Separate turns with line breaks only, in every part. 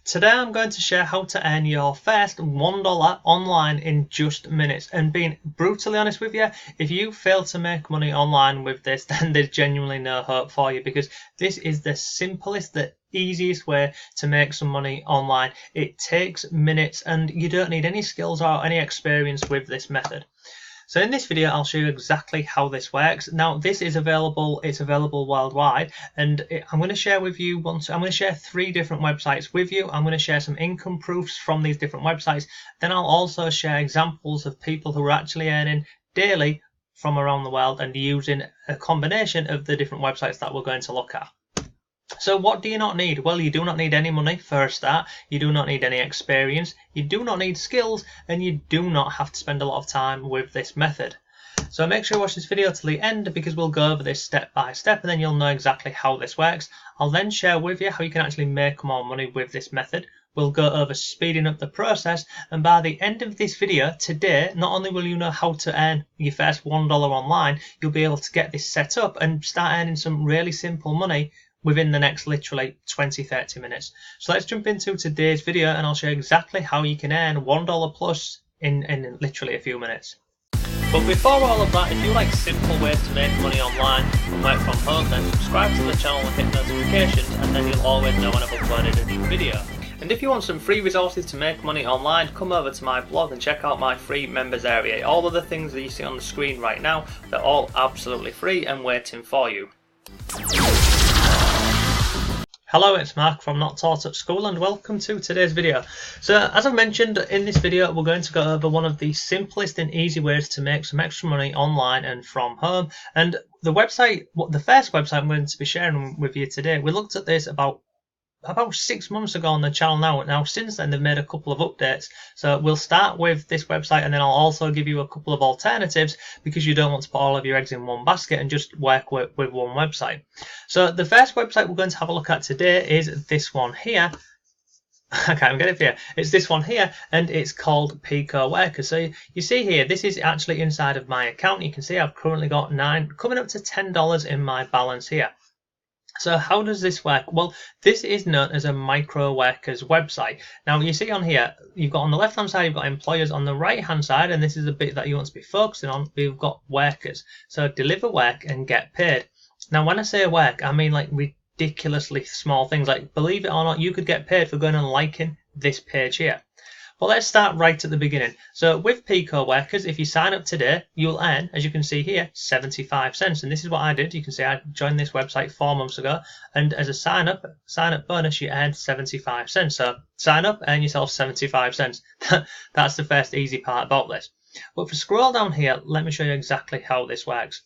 Today I'm going to share how to earn your first $1 online in just minutes. And being brutally honest with you, if you fail to make money online with this, then there's genuinely no hope for you, because this is the simplest, the easiest way to make some money online. It takes minutes and you don't need any skills or any experience with this method. So in this video, I'll show you exactly how this works. Now, this is available, it's available worldwide, and I'm going to share with you I'm going to share 3 different websites with you. I'm going to share some income proofs from these different websites. Then I'll also share examples of people who are actually earning daily from around the world and using a combination of the different websites that we're going to look at. So what do you not need? Well, you do not need any money for a start, you do not need any experience, you do not need skills, and you do not have to spend a lot of time with this method. So make sure you watch this video till the end, because we'll go over this step by step and then you'll know exactly how this works. I'll then share with you how you can actually make more money with this method. We'll go over speeding up the process, and by the end of this video today, not only will you know how to earn your first $1 online, you'll be able to get this set up and start earning some really simple money within the next literally 20-30 minutes. So let's jump into today's video and I'll show you exactly how you can earn $1 plus in literally a few minutes. But before all of that, if you like simple ways to make money online and work from home, then subscribe to the channel and hit notifications, and then you'll always know when I've uploaded a new video. And if you want some free resources to make money online, come over to my blog and check out my free members area. All of the things that you see on the screen right now, they're all absolutely free and waiting for you. Hello, it's Mark from Not Taught at School, and welcome to today's video. So as I mentioned in this video, we're going to go over one of the simplest and easy ways to make some extra money online and from home. And the first website I'm going to be sharing with you today, we looked at this about 6 months ago on the channel now. Now since then they've made a couple of updates, so we'll start with this website and then I'll also give you a couple of alternatives, because you don't want to put all of your eggs in one basket and just work with one website. So the first website we're going to have a look at today is this one here. I can't even get it for you. It's this one here, and it's called Pico Workers. So you see here, this is actually inside of my account. You can see I've currently got coming up to $10 in my balance here. So how does this work? Well, this is known as a micro workers website. Now you see on here, you've got on the left hand side, you've got employers. On the right hand side, and this is the bit that you want to be focusing on, we've got workers. So deliver work and get paid. Now when I say work, I mean like ridiculously small things. Like, believe it or not, you could get paid for going and liking this page here. Well, let's start right at the beginning. So with Pico Workers, if you sign up today, you'll earn, as you can see here, 75 cents. And this is what I did. You can see I joined this website 4 months ago, and as a sign up bonus, you earned 75 cents. So sign up, earn yourself 75 cents. That's the first easy part about this. But if you scroll down here, let me show you exactly how this works.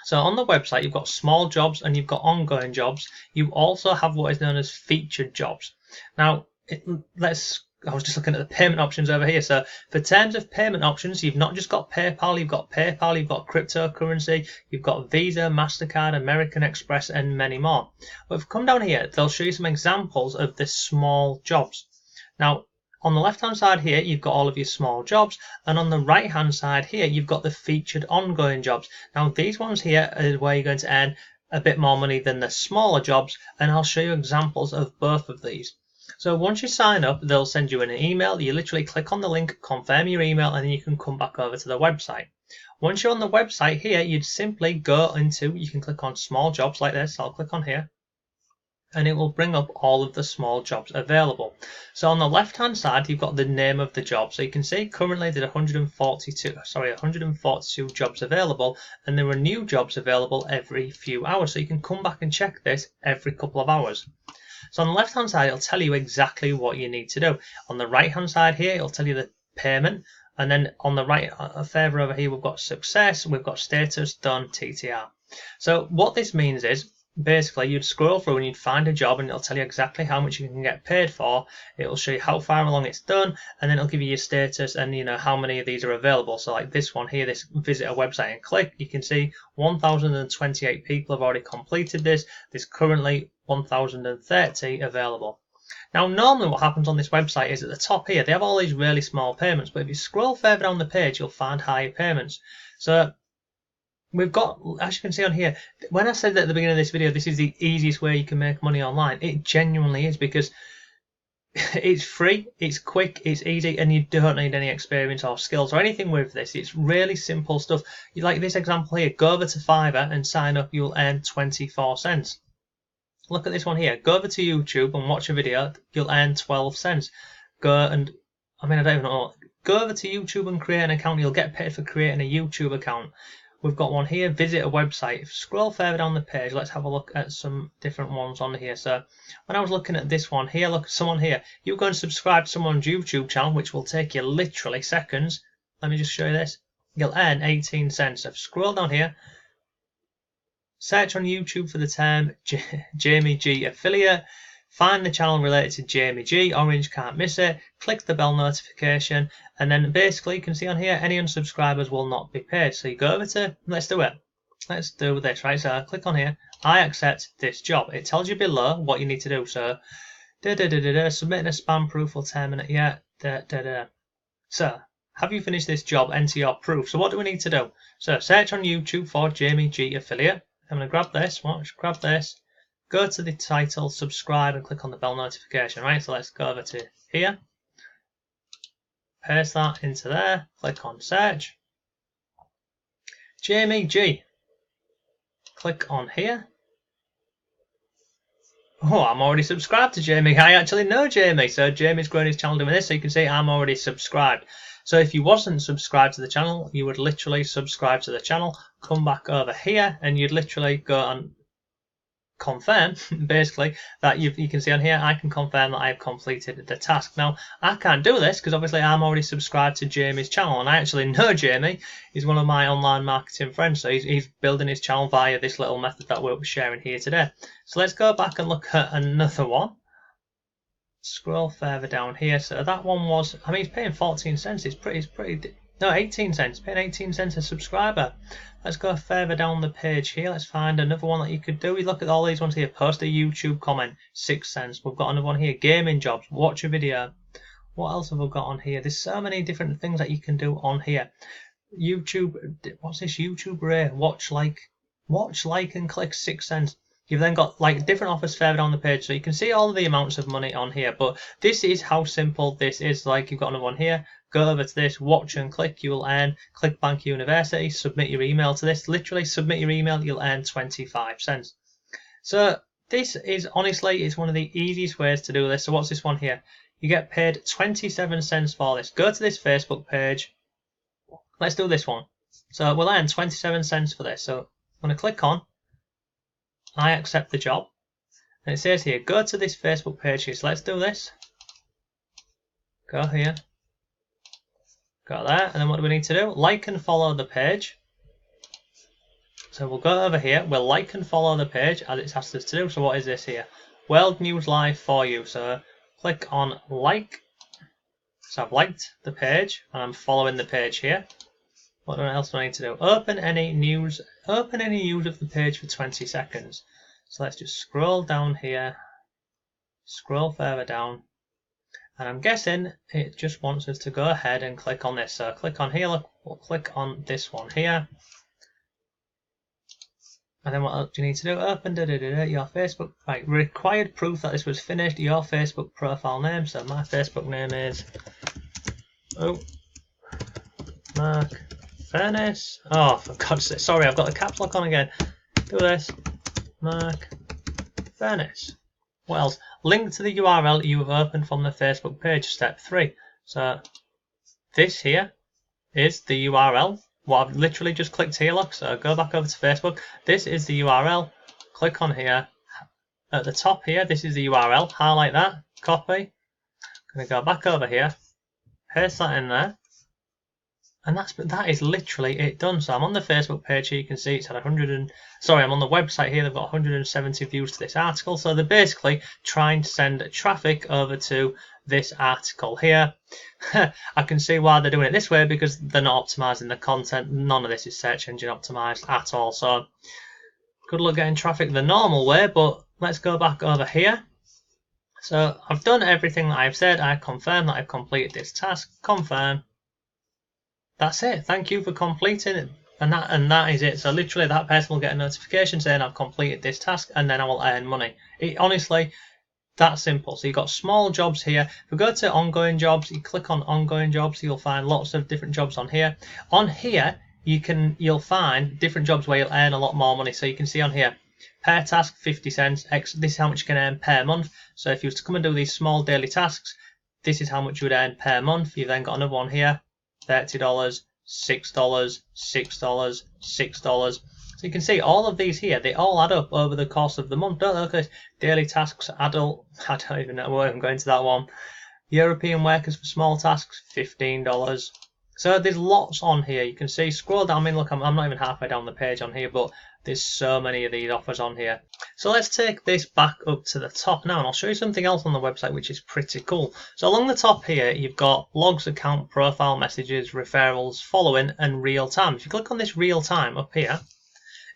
So on the website, you've got small jobs and you've got ongoing jobs. You also have what is known as featured jobs. Now, I was just looking at the payment options over here. So for terms of payment options, you've not just got PayPal, you've got cryptocurrency, you've got Visa, MasterCard, American Express, and many more. But if you come down here, they'll show you some examples of the small jobs. Now, on the left hand side here, you've got all of your small jobs, and on the right hand side here, you've got the featured ongoing jobs. Now these ones here are where you're going to earn a bit more money than the smaller jobs, and I'll show you examples of both of these. So once you sign up, they'll send you an email. You literally click on the link, confirm your email, and then you can come back over to the website. Once you're on the website here, you'd simply go into, you can click on small jobs like this. I'll click on here, and it will bring up all of the small jobs available. So on the left hand side, you've got the name of the job. So you can see currently there are 142 jobs available, and there are new jobs available every few hours. So you can come back and check this every couple of hours. So on the left hand side, it'll tell you exactly what you need to do. On the right hand side here, it'll tell you the payment. And then on the right further over here, we've got success, we've got status, done, TTR. So what this means is, basically you'd scroll through and you'd find a job, and it'll tell you exactly how much you can get paid for. It'll show you how far along it's done, and then it'll give you your status and how many of these are available. So like this one here, this visit a website and click, you can see 1,028 people have already completed this. There's currently 1,030 available. Now normally what happens on this website is at the top here, they have all these really small payments, but if you scroll further down the page, you'll find higher payments. So we've got, as you can see on here, when I said that at the beginning of this video, this is the easiest way you can make money online, it genuinely is, because it's free, it's quick, it's easy, and you don't need any experience or skills or anything with this. It's really simple stuff. You like this example here, go over to Fiverr and sign up, you'll earn 24 cents. Look at this one here, go over to YouTube and watch a video, you'll earn 12 cents. I don't even know, go over to YouTube and create an account, you'll get paid for creating a YouTube account. We've got one here, visit a website. Scroll further down the page, let's have a look at some different ones on here. So when I was looking at this one here, look, someone here, you go and subscribe to someone's YouTube channel, which will take you literally seconds. Let me just show you this. You'll earn 18 cents. So scroll down here, search on YouTube for the term Jamie G affiliate, find the channel related to Jamie G, orange, can't miss it, click the bell notification, and then basically you can see on here any unsubscribers will not be paid. So you go over to, let's do this, right? So I click on here, I accept this job. It tells you below what you need to do. So submitting a spam proof will terminate yet. So have you finished this job? Enter your proof. So what do we need to do? So search on YouTube for Jamie G affiliate. I'm going to grab this, grab this, go to the title, subscribe, and click on the bell notification, right? So let's go over to here, paste that into there, click on search, Jamie G, click on here. Oh, I'm already subscribed to Jamie. I actually know Jamie, so Jamie's growing his channel doing this, so you can see I'm already subscribed. So if you wasn't subscribed to the channel, you would literally subscribe to the channel, come back over here, and you'd literally go and confirm, basically, that you can see on here, I can confirm that I have completed the task. Now, I can't do this because obviously I'm already subscribed to Jamie's channel, and I actually know Jamie. He's one of my online marketing friends, so he's building his channel via this little method that we'll be sharing here today. So let's go back and look at another one. Scroll further down here. So that one was, I mean, he's paying 14 cents. It's pretty, no, 18 cents. Paying 18 cents a subscriber. Let's go further down the page here. Let's find another one that you could do. We look at all these ones here. Post a YouTube comment, 6 cents. We've got another one here. Gaming jobs. Watch a video. What else have we got on here? There's so many different things that you can do on here. YouTube. What's this? YouTube Ray. Watch, like, and click 6 cents. You've then got like different offers further down the page, so you can see all of the amounts of money on here. But this is how simple this is. Like, you've got another one here. Go over to this, watch and click, you will earn. ClickBank University, submit your email to this. Literally submit your email, you'll earn 25 cents. So this is honestly, it's one of the easiest ways to do this. So what's this one here? You get paid 27 cents for this. Go to this Facebook page. Let's do this one. So we'll earn 27 cents for this. So I'm going to click on I accept the job, and it says here, go to this Facebook page here. So let's do this. Go here. Got that. And then what do we need to do? Like and follow the page. So we'll go over here. We'll like and follow the page as it's asked us to do. So what is this here? World News Live for you. So click on like. So I've liked the page and I'm following the page here. What else do I need to do? Open any news of the page for 20 seconds. So let's just scroll down here, scroll further down, and I'm guessing it just wants us to go ahead and click on this. So click on here, look, we'll click on this one here. And then what else do you need to do? Open your Facebook, right, required proof that this was finished, your Facebook profile name. So my Facebook name is, Mark Furnace. Oh, for God's sake, sorry, I've got the caps lock on again. Do this, Mark Furnace. What else? Link to the URL you have opened from the Facebook page, step 3. So this here is the URL. Well, I've literally just clicked here, look, so go back over to Facebook. This is the URL. Click on here. At the top here, this is the URL. Highlight that, copy. I'm going to go back over here, paste that in there. And that is literally it done. So I'm on the Facebook page here. You can see it's had I'm on the website here. They've got 170 views to this article. So they're basically trying to send traffic over to this article here. I can see why they're doing it this way, because they're not optimizing the content. None of this is search engine optimized at all. So good luck getting traffic the normal way. But let's go back over here. So I've done everything that I've said. I confirm that I've completed this task. Confirm. That's it. Thank you for completing it. And that is it. So literally that person will get a notification saying I've completed this task, and then I will earn money. It honestly That simple. So you've got small jobs here. If we go to ongoing jobs, you click on ongoing jobs, you'll find lots of different jobs on here. On here, you'll find different jobs where you'll earn a lot more money. So you can see on here, per task 50 cents. This is how much you can earn per month. So if you was to come and do these small daily tasks, this is how much you would earn per month. You've then got another one here, $30, $6, $6, $6. So you can see all of these here, they all add up over the course of the month. Don't look at this. Daily tasks, adult, I don't even know where I'm going to that one. European workers for small tasks, $15. So there's lots on here. You can see, scroll down. I mean, look, I'm not even halfway down the page on here, but there's so many of these offers on here. So let's take this back up to the top now, and I'll show you something else on the website which is pretty cool. So along the top here, you've got logs, account, profile, messages, referrals, following, and real time. If you click on this real time up here,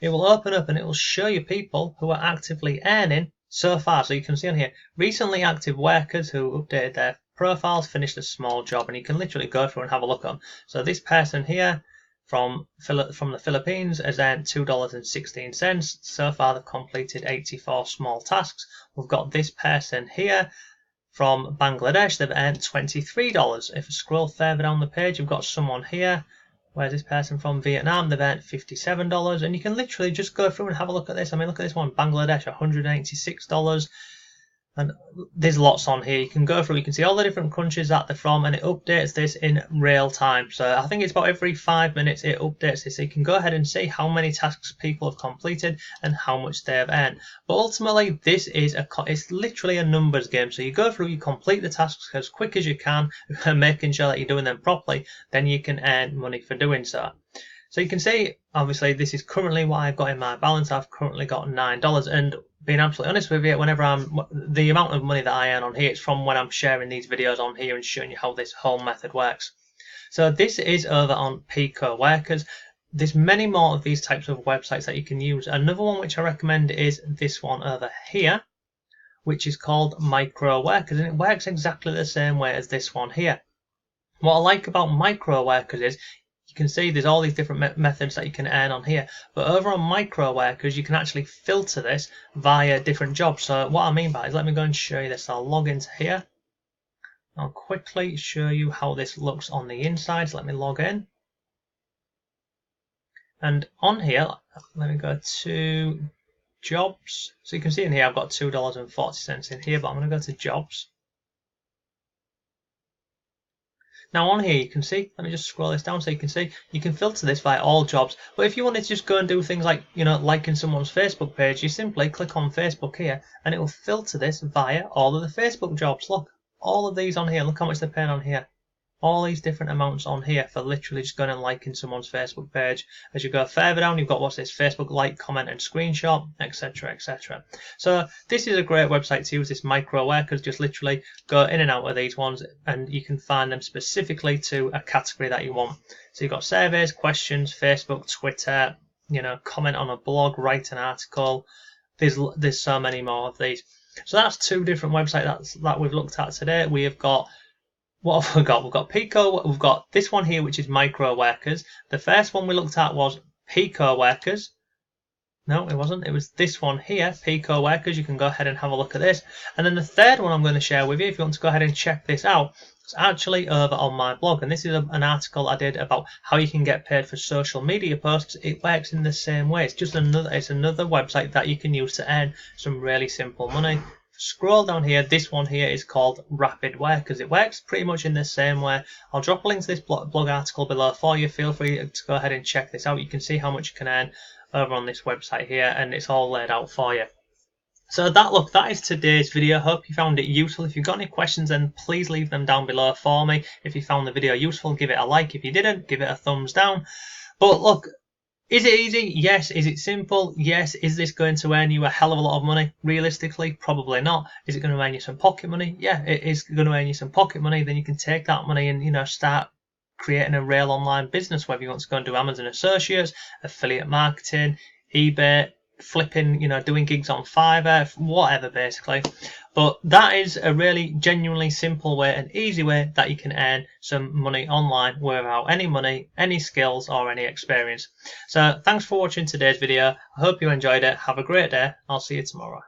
it will open up and it will show you people who are actively earning so far. So you can see on here, recently active workers who updated their profiles, finished a small job, and you can literally go through and have a look at them. So this person here from the Philippines has earned $2.16. So far they've completed 84 small tasks. We've got this person here from Bangladesh, they've earned $23. If I scroll further down the page, you've got someone here. Where's this person from Vietnam? They've earned $57, and you can literally just go through and have a look at this. I mean, look at this one, Bangladesh, $186, and there's lots on here. You can go through, you can see all the different countries that they're from, and it updates this in real time. So I think it's about every 5 minutes it updates this. So you can go ahead and see how many tasks people have completed and how much they have earned. But ultimately, this is it's literally a numbers game. So you go through, you complete the tasks as quick as you can, making sure that you're doing them properly. Then you can earn money for doing so. So you can see, obviously, this is currently what I've got in my balance. I've currently got $9, and being absolutely honest with you, whenever the amount of money that I earn on here, it's from when I'm sharing these videos on here and showing you how this whole method works. So this is over on Pico Workers. There's many more of these types of websites that you can use. Another one which I recommend is this one over here, which is called Micro Workers, and it works exactly the same way as this one here. What I like about Micro Workers is you can see there's all these different methods that you can earn on here, but over on Micro Workers you can actually filter this via different jobs. So what I mean by it is, let me go and show you this. I'll log into here. I'll quickly show you how this looks on the inside. So let me log in, and on here, let me go to jobs. So you can see in here I've got $2.40 in here, but I'm going to go to jobs. Now on here you can see, let me just scroll this down so you can see, you can filter this via all jobs. But if you wanted to just go and do things like, liking someone's Facebook page, you simply click on Facebook here and it will filter this via all of the Facebook jobs. Look, all of these on here, look how much they're paying on here. All these different amounts on here for literally just going and liking someone's Facebook page. As you go further down, you've got what's this, Facebook like, comment and screenshot, etc, etc. So this is a great website to use, this Micro Workers. Just literally go in and out of these ones and you can find them specifically to a category that you want. So you've got surveys, questions, Facebook, Twitter, comment on a blog, write an article. There's so many more of these. So that's two different websites that we've looked at today. We have got, what have we got? We've got Pico, we've got this one here, which is Micro Workers. The first one we looked at was Pico Workers. No, it wasn't. It was this one here, Pico Workers. You can go ahead and have a look at this. And then the third one I'm going to share with you, if you want to go ahead and check this out, it's actually over on my blog. And this is an article I did about how you can get paid for social media posts. It works in the same way. It's just another website that you can use to earn some really simple money. Scroll down here, this one here is called Rapid Workers. It works pretty much in the same way. I'll drop a link to this blog article below for you. Feel free to go ahead and check this out. You can see how much you can earn over on this website here, and it's all laid out for you. So that is today's video. Hope you found it useful. If you've got any questions, then please leave them down below for me. If you found the video useful, give it a like. If you didn't, give it a thumbs down. But look, is it easy? Yes. Is it simple? Yes. Is this going to earn you a hell of a lot of money? Realistically, probably not. Is it going to earn you some pocket money? Yeah, it is going to earn you some pocket money. Then you can take that money and start creating a real online business, whether you want to go and do Amazon Associates, affiliate marketing, eBay, flipping, doing gigs on Fiverr, whatever basically. But that is a really genuinely simple way, an easy way that you can earn some money online without any money, any skills or any experience. So thanks for watching today's video. I hope you enjoyed it. Have a great day. I'll see you tomorrow.